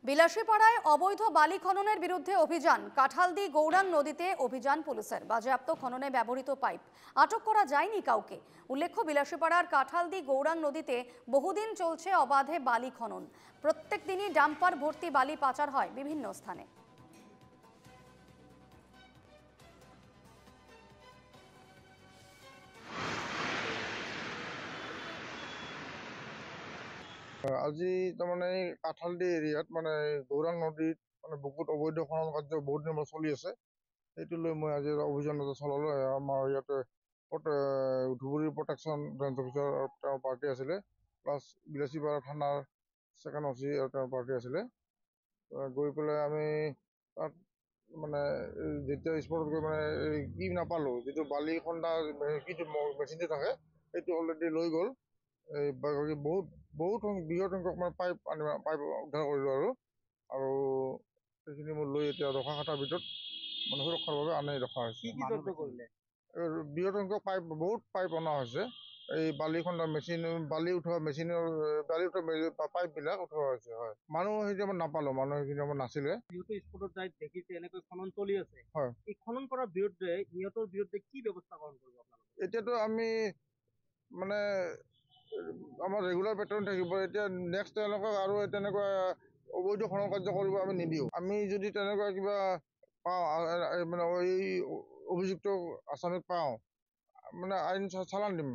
বিলাসীপাড়ায় অবৈধ বালি খননের বিরুদ্ধে অভিযান। কাঁঠালদি গৌরাং নদীতে অভিযান পুলিশের। বাজেয়াপ্ত খননে ব্যবহৃত পাইপ। আটক করা যায়নি কাউকে। উল্লেখ্য, বিলাসীপাড়ার কাঁঠালদি গৌরাং নদীতে বহুদিন চলছে অবাধে বালি খনন। প্রত্যেক দিনই ডাম্পার ভর্তি বালি পাচার হয় বিভিন্ন স্থানে। আজি তাৰমানে কাঁঠালদি এৰিয়াত মানে গৌৰাং নদীত মানে বহুত অবৈধ খনন কাৰ্য বহুত দিনৰ পৰা চলি আছে। সেইটো লৈ মই আজি অভিযান চলালো। আমাৰ ইয়াতে ধুবুৰী প্ৰটেকশ্যন ব্ৰাঞ্চ অফিচাৰ তেওঁৰ পাৰ্টি আছিলে, প্লাছ বিলাসীপাৰা থানাৰ ছেকেণ্ড অচি তেওঁৰ পাৰ্টি আছিলে। গৈ পেলাই আমি তাত মানে যেতিয়া স্পটত গৈ মানে কি নাপালোঁ, যিটো বালি খন্দা কিটো মেচিনটো থাকে সেইটো অলৰেডি লৈ গ'ল। বহুত বহুত বৃহৎ সংখ্যক মানে পাইপ উদ্ধাৰ কৰিলোঁ আৰু সেইখিনি মই লৈ এতিয়া ৰখা খাটাৰ ভিতৰত মানে সুৰক্ষাৰ বাবে আনি ৰখা হৈছে। বৃহৎ সংখ্যক পাইপ, বহুত পাইপ অনা হৈছে। এই বালি খন্দা মেচিন, বালি উঠোৱা পাইপবিলাক উঠোৱা হৈছে। হয়, মানুহ সেইখিনি সময়ত নাপালোঁ, মানুহ সেইখিনি সময়ত নাছিলে। যিহেতু স্পটত যাই দেখিছে এনেকৈ খনন চলি আছে, হয়, এই খনন কৰাৰ বিৰুদ্ধে ইহঁতৰ বিৰুদ্ধে কি ব্যৱস্থা গ্ৰহণ কৰিব আপোনালোকে? এতিয়াতো আমি মানে আমাৰ ৰেগুলাৰ পেটাৰ্ণ থাকিব। এতিয়া নেক্সট তেওঁলোকক আৰু তেনেকুৱা অবৈধ খনন কাৰ্য কৰিব আমি নিদিওঁ। আমি যদি তেনেকুৱা কিবা পাওঁ মানে এই অভিযুক্ত আসামীক পাওঁ, মানে আইন চালান দিম।